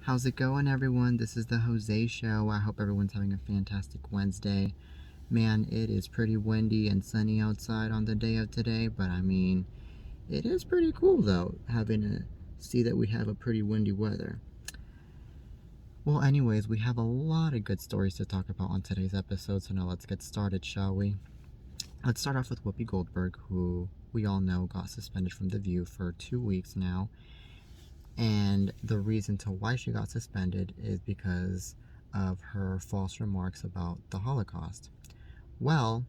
How's it going, everyone? This is the Jose Show. I hope everyone's having a fantastic Wednesday. Man, it is pretty windy and sunny outside on the day of today, but I mean, it is pretty cool though, having to see that we have a pretty windy weather. Well, anyways, we have a lot of good stories to talk about on today's episode, so now let's get started, shall we? Let's start off with Whoopi Goldberg, who we all know got suspended from The View for 2 weeks now. And the reason to why she got suspended is because of her false remarks about the Holocaust. Well,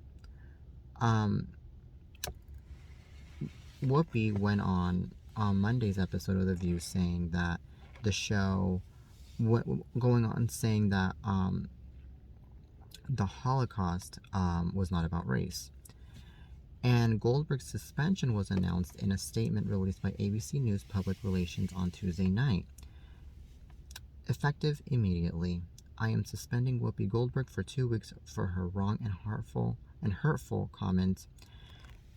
Whoopi went on Monday's episode of The View saying that the show, going on saying that the Holocaust was not about race. And Goldberg's suspension was announced in a statement released by ABC News Public Relations on Tuesday night. Effective immediately, I am suspending Whoopi Goldberg for 2 weeks for her wrong and hurtful comments,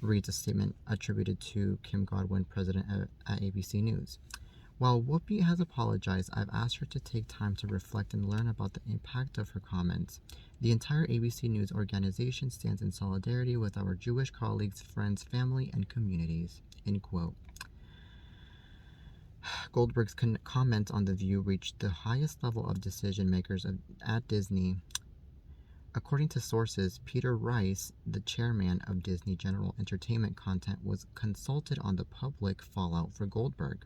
reads a statement attributed to Kim Godwin, president at ABC News. While Whoopi has apologized, I've asked her to take time to reflect and learn about the impact of her comments. The entire ABC News organization stands in solidarity with our Jewish colleagues, friends, family, and communities. End quote. Goldberg's comments on The View reached the highest level of decision makers at Disney. According to sources, Peter Rice, the chairman of Disney General Entertainment Content, was consulted on the public fallout for Goldberg.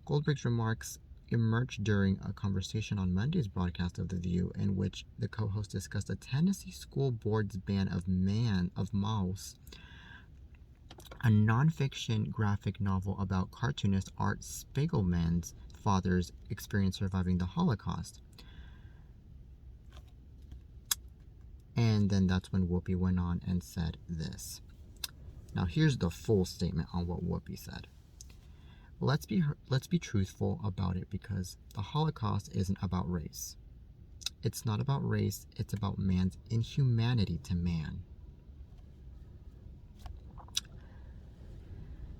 Goldberg's remarks emerged during a conversation on Monday's broadcast of The View, in which the co-host discussed a Tennessee school board's ban of Maus, a non-fiction graphic novel about cartoonist Art Spiegelman's father's experience surviving the Holocaust. And then that's when Whoopi went on and said this. Now here's the full statement on what Whoopi said. Let's be truthful about it, because the Holocaust isn't about race. It's not about race, it's about man's inhumanity to man.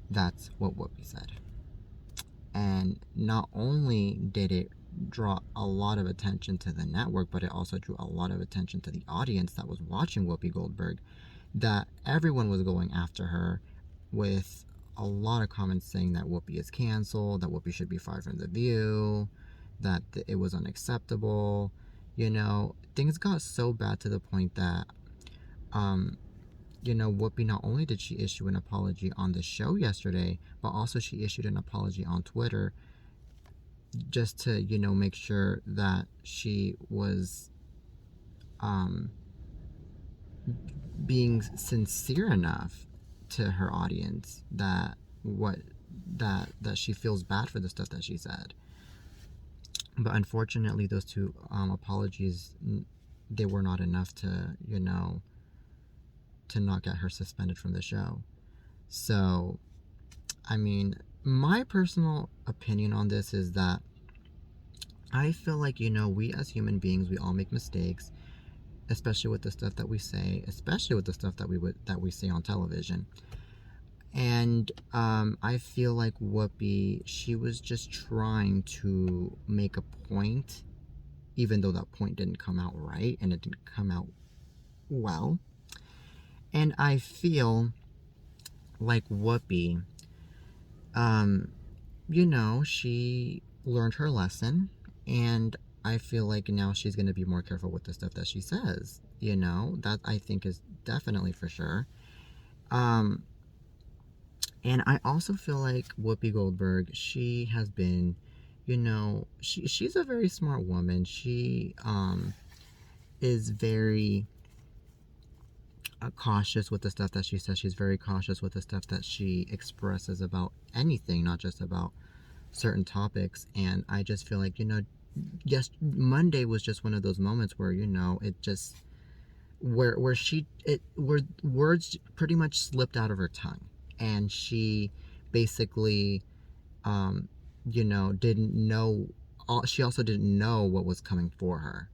That's what Whoopi said. And not only did it draw a lot of attention to the network, but it also drew a lot of attention to the audience that was watching Whoopi Goldberg, that everyone was going after her with a lot of comments saying that Whoopi is canceled, that Whoopi should be fired from The View, that it was unacceptable. You know, things got so bad to the point that, Whoopi, not only did she issue an apology on the show yesterday, but also she issued an apology on Twitter just to, make sure that she was being sincere enough to her audience that she feels bad for the stuff that she said. But unfortunately, those two apologies, they were not enough to to not get her suspended from the show. So, I mean, my personal opinion on this is that I feel like, we as human beings, we all make mistakes, especially with the stuff that we say, especially with the stuff that we say on television. And I feel like Whoopi, she was just trying to make a point, even though that point didn't come out right and it didn't come out well. And I feel like Whoopi, she learned her lesson, and I feel like now she's going to be more careful with the stuff that she says. That I think is definitely for sure. And I also feel like Whoopi Goldberg, she has been, she's a very smart woman. She is very cautious with the stuff that she says. She's very cautious with the stuff that she expresses about anything, not just about certain topics. And I just feel like, yes, Monday was just one of those moments where, it just, where words pretty much slipped out of her tongue. And she basically, didn't know, she also didn't know what was coming for her.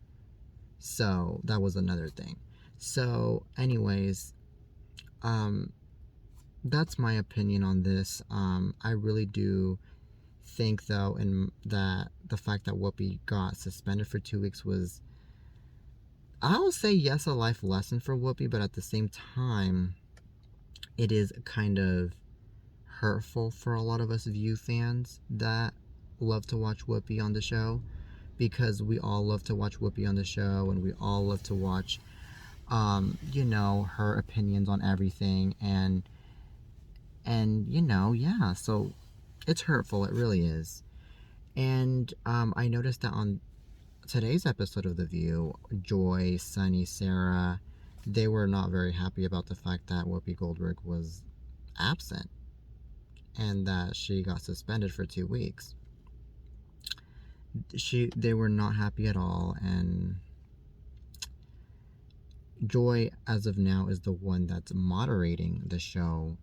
So that was another thing. So anyways, that's my opinion on this. I really do think though, and that the fact that Whoopi got suspended for 2 weeks was, I'll say yes, a life lesson for Whoopi, but at the same time, it is kind of hurtful for a lot of us View fans that love to watch Whoopi on the show, because we all love to watch Whoopi on the show, and we all love to watch, her opinions on everything, and yeah, so it's hurtful, it really is. And I noticed that on today's episode of The View, Joy, Sunny, Sarah, they were not very happy about the fact that Whoopi Goldberg was absent and that she got suspended for 2 weeks. They were not happy at all, and Joy, as of now, is the one that's moderating the show,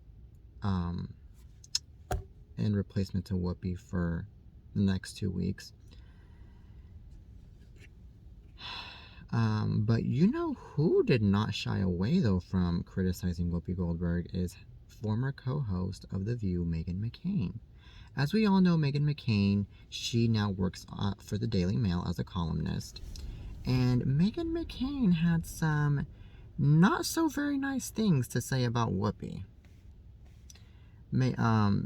in replacement to Whoopi for the next 2 weeks. But you know who did not shy away, though, from criticizing Whoopi Goldberg is former co-host of The View, Meghan McCain. As we all know, Meghan McCain, she now works for the Daily Mail as a columnist. And Meghan McCain had some not so very nice things to say about Whoopi.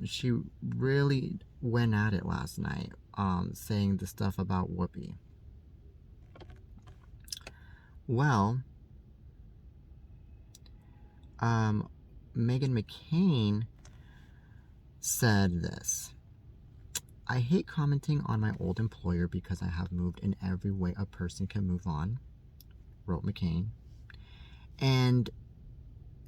She really went at it last night, saying the stuff about Whoopi. Well, Meghan McCain said this: "I hate commenting on my old employer because I have moved in every way a person can move on," wrote McCain. "And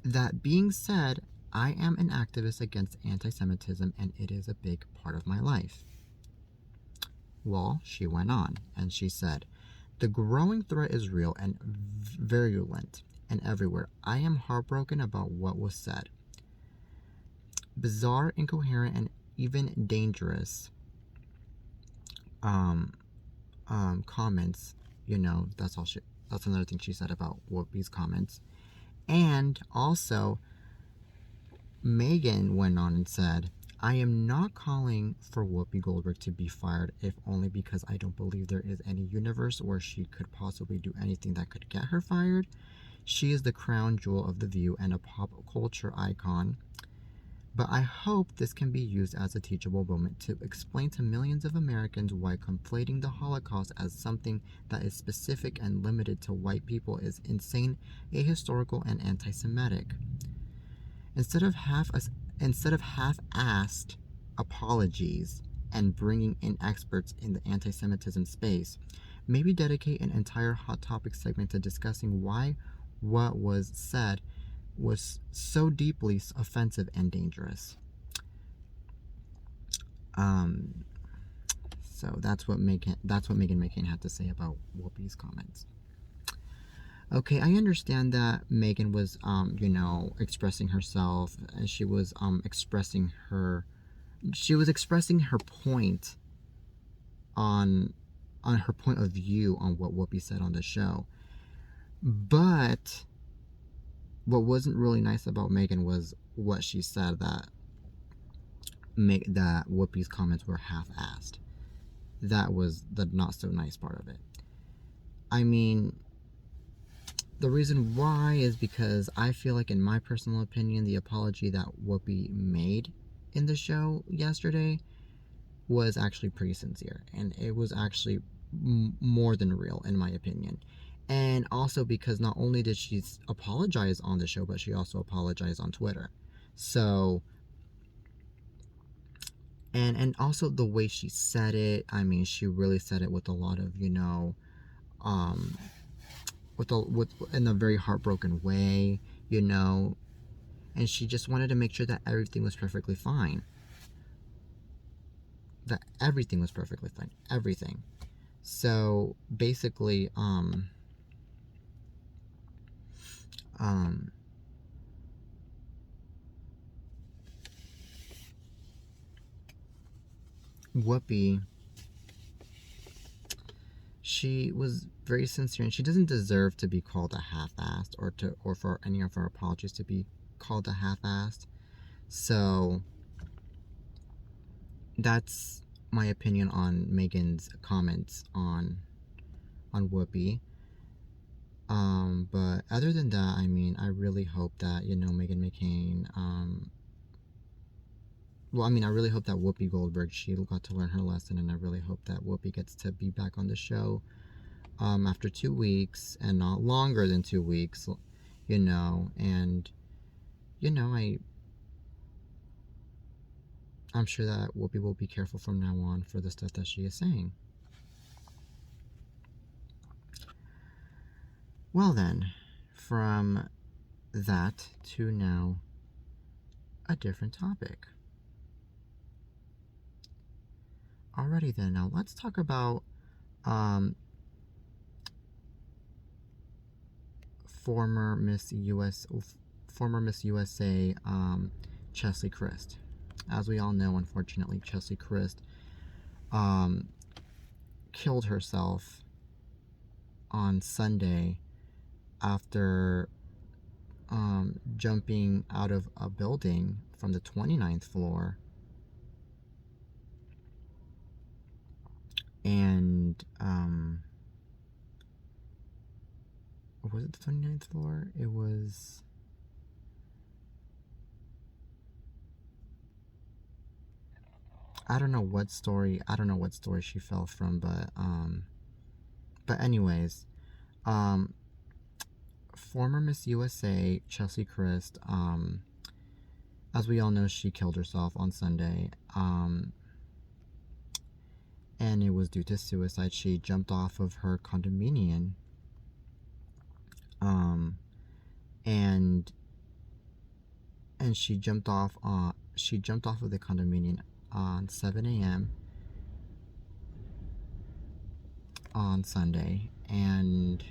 that being said, I am an activist against anti-Semitism, and it is a big part of my life." Well, she went on, and she said, "The growing threat is real and virulent and everywhere. I am heartbroken about what was said. Bizarre, incoherent, and even dangerous comments." That's another thing she said about Whoopi's comments. And also, Meghan went on and said, "I am not calling for Whoopi Goldberg to be fired, if only because I don't believe there is any universe where she could possibly do anything that could get her fired. She is the crown jewel of The View and a pop culture icon. But I hope this can be used as a teachable moment to explain to millions of Americans why conflating the Holocaust as something that is specific and limited to white people is insane, ahistorical, and anti-Semitic. Instead of half-assed apologies and bringing in experts in the anti-Semitism space, maybe dedicate an entire Hot Topic segment to discussing why what was said was so deeply offensive and dangerous." So that's what Meghan McCain had to say about Whoopi's comments. Okay, I understand that Meghan was, expressing herself. She was expressing her point on her point of view on what Whoopi said on the show. But what wasn't really nice about Meghan was what she said, that Whoopi's comments were half-assed. That was the not so nice part of it. I mean, the reason why is because I feel like, in my personal opinion, the apology that Whoopi made in the show yesterday was actually pretty sincere, and it was actually more than real, in my opinion. And also because not only did she apologize on the show, but she also apologized on Twitter. So, and also the way she said it, I mean, she really said it with a lot of, in a very heartbroken way, and she just wanted to make sure that everything was perfectly fine. Everything. So basically, Whoopi, she was very sincere, and she doesn't deserve to be called a half-assed, or for any of her apologies to be called a half-assed. So that's my opinion on Megan's comments on Whoopi. But other than that, I mean, I really hope that, Megan McCain, well, I mean, I really hope that Whoopi Goldberg, she got to learn her lesson, and I really hope that Whoopi gets to be back on the show, after 2 weeks, and not longer than 2 weeks, and, I'm sure that Whoopi will be careful from now on for the stuff that she is saying. Well then, from that to now a different topic. Alrighty then, now let's talk about former Miss USA Chelsea Christ. As we all know, unfortunately, Chelsea Christ killed herself on Sunday after jumping out of a building from the 29th floor. And was it the 29th floor? It was... I don't know what story she fell from, but anyways, former Miss USA Chelsea Christ, as we all know, she killed herself on Sunday, and it was due to suicide. She jumped off of her condominium, and she jumped off of the condominium on 7 a.m. on Sunday, and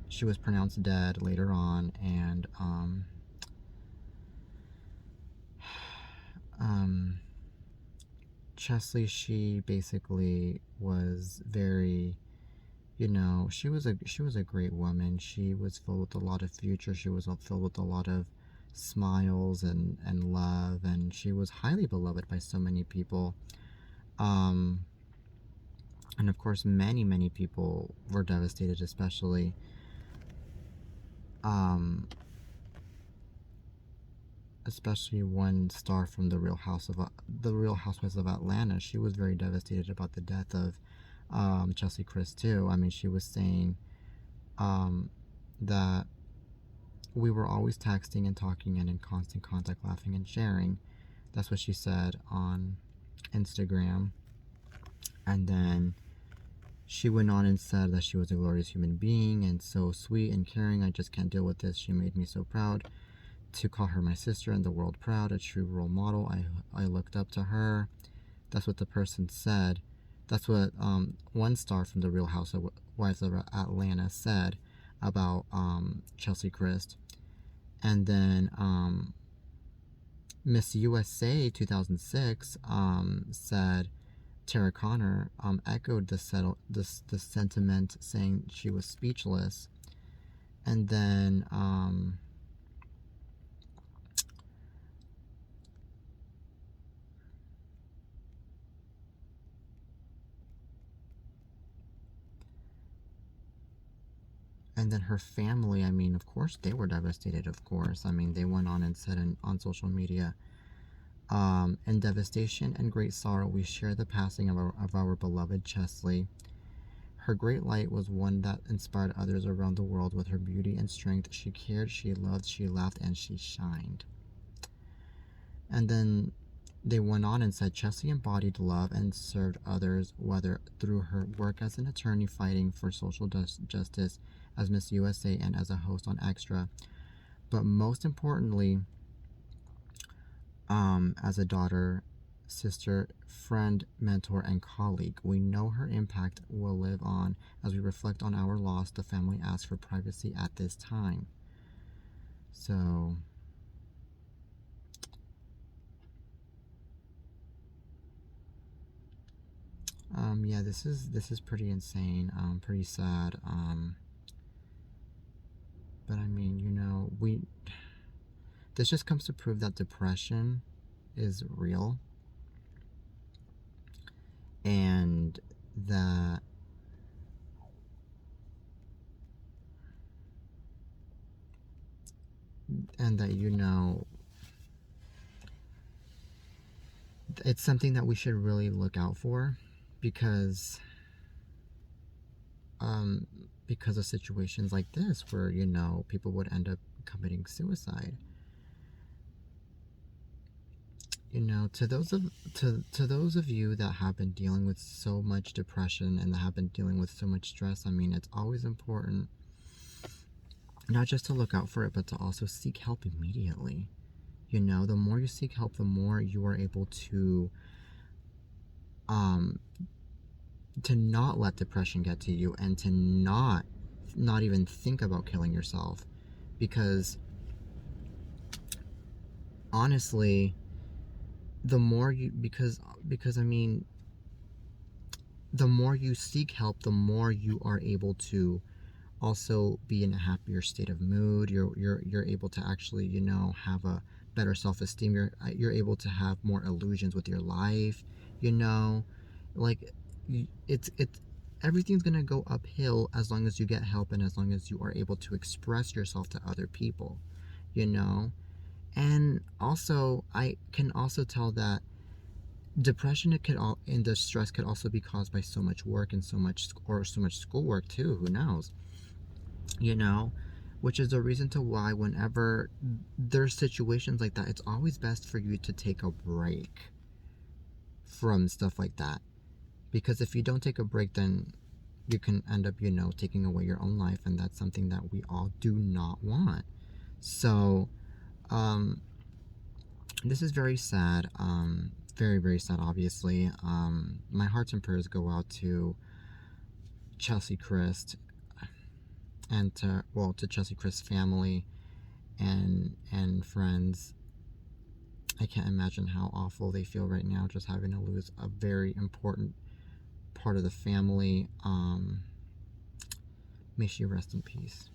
she was pronounced dead later on. And Chesley, she basically was very, she was a great woman. She was filled with a lot of future. She was filled with a lot of smiles and love, and she was highly beloved by so many people. And of course, many people were devastated, especially one star from the Real Housewives of Atlanta. She was very devastated about the death of Chelsea Christ too. I mean, she was saying that we were always texting and talking and in constant contact, laughing and sharing. That's what she said on Instagram. And then she went on and said that she was a glorious human being and so sweet and caring. I just can't deal with this. She made me so proud to call her my sister and the world proud, a true role model. I looked up to her. That's what the person said. That's what one star from the Real Housewives of Atlanta said about Chelsea Christ. And then Miss USA 2006 said, Tara Connor echoed the sentiment, saying she was speechless. And then her family, I mean, of course, they were devastated, of course. I mean, they went on and said on social media, in devastation and great sorrow, we share the passing of our beloved Chesley. Her great light was one that inspired others around the world with her beauty and strength. She cared, she loved, she laughed, and she shined. And then they went on and said Chesley embodied love and served others, whether through her work as an attorney fighting for social justice, as Miss USA, and as a host on Extra. But most importantly, as a daughter, sister, friend, mentor, and colleague. We know her impact will live on as we reflect on our loss. The family asks for privacy at this time. So, yeah, this is pretty insane, pretty sad. But I mean, this just comes to prove that depression is real. and that you know, it's something that we should really look out for, because um because of situations like this where, you know, people would end up committing suicide. You know, to those of you that have been dealing with so much depression and that have been dealing with so much stress, I mean, it's always important not just to look out for it, but to also seek help immediately. You know, the more you seek help, the more you are able um to not let depression get to you, and to not even think about killing yourself, because honestly, the more you because I mean, the more you seek help, the more you are able to also be in a happier state of mood. You're able to actually, you know, have a better self-esteem. You're able to have more illusions with your life, you know, like it's everything's gonna go uphill as long as you get help, and as long as you are able to express yourself to other people, you know. And also, I can also tell that depression, it could all and the stress could also be caused by so much work and so much schoolwork too, who knows, you know, which is the reason to why whenever there's situations like that, it's always best for you to take a break from stuff like that, because if you don't take a break, then you can end up, you know, taking away your own life, and that's something that we all do not want. So um this is very sad, very, very sad, obviously. My hearts and prayers go out to Chelsea Christ, and to Chelsea Christ's family and friends. I can't imagine how awful they feel right now, just having to lose a very important part of the family. May she rest in peace.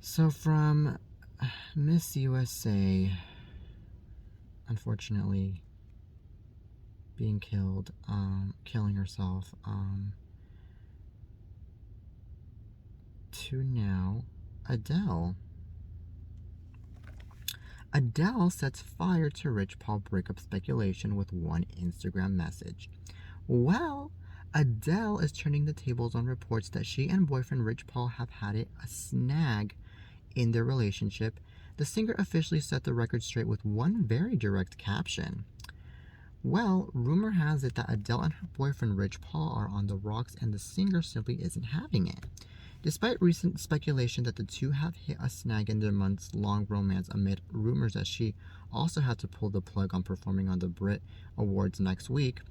So from Miss USA, unfortunately being killed, killing herself, to now Adele. Adele sets fire to Rich Paul breakup speculation with one Instagram message. Well, Adele is turning the tables on reports that she and boyfriend Rich Paul have had a snag in their relationship. The singer officially set the record straight with one very direct caption. Well, rumor has it that Adele and her boyfriend Rich Paul are on the rocks, and the singer simply isn't having it. Despite recent speculation that the two have hit a snag in their months-long romance, amid rumors that she also had to pull the plug on performing on the Brit Awards next week,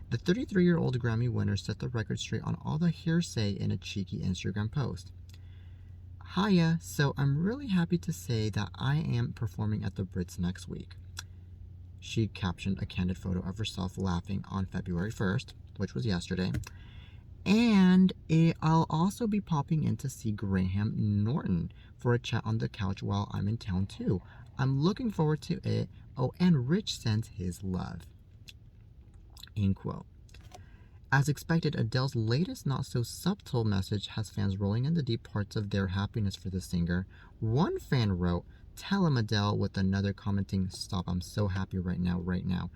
the 33-year-old Grammy winner set the record straight on all the hearsay in a cheeky Instagram post. Hiya, so I'm really happy to say that I am performing at the Brits next week. She captioned a candid photo of herself laughing on February 1st, which was yesterday. And I'll also be popping in to see Graham Norton for a chat on the couch while I'm in town too. I'm looking forward to it. Oh, and Rich sends his love. End quote. As expected, Adele's latest not-so-subtle message has fans rolling in the deep parts of their happiness for the singer. One fan wrote, "Tell him, Adele," with another commenting, "Stop, I'm so happy right now, right now."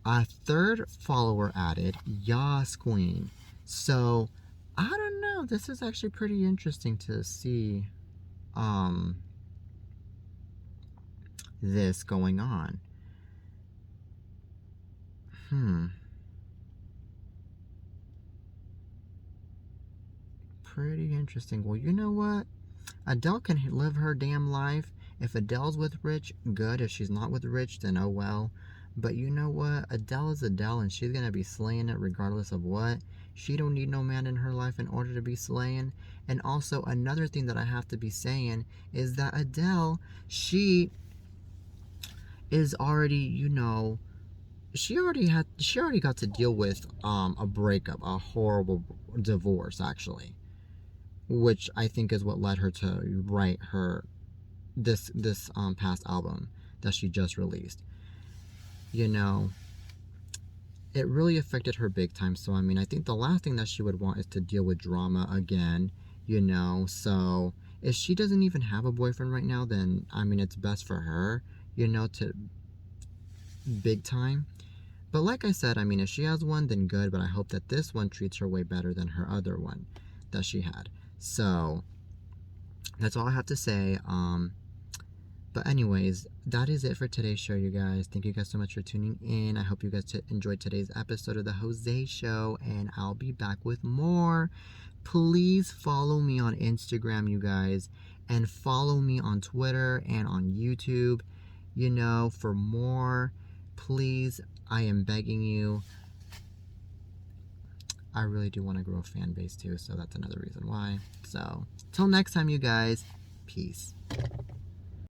A third follower added, "Yas, queen." So, I don't know. This is actually pretty interesting to see this going on. Pretty interesting. Well, you know what? Adele can live her damn life. If Adele's with Rich, good. If she's not with Rich, then oh well. But you know what? Adele is Adele, and she's gonna be slaying it regardless of what. She don't need no man in her life in order to be slaying. And also, another thing that I have to be saying is that Adele, she is already, you know, she already got to deal with a breakup, a horrible divorce actually, which I think is what led her to write her this past album that she just released. you know, it really affected her big time. So, I mean, I think the last thing that she would want is to deal with drama again, you know. So, if she doesn't even have a boyfriend right now, then, I mean, it's best for her, you know, to big time. But like I said, I mean, if she has one, then good. But I hope that this one treats her way better than her other one that she had. So, that's all I have to say. But anyways, that is it for today's show, you guys. Thank you guys so much for tuning in. I hope you guys enjoyed today's episode of the Jose Show, and I'll be back with more. Please follow me on Instagram, you guys, and follow me on Twitter and on YouTube, you know, for more. Please, I am begging you. I really do want to grow a fan base too, so that's another reason why. So, till next time, you guys. Peace.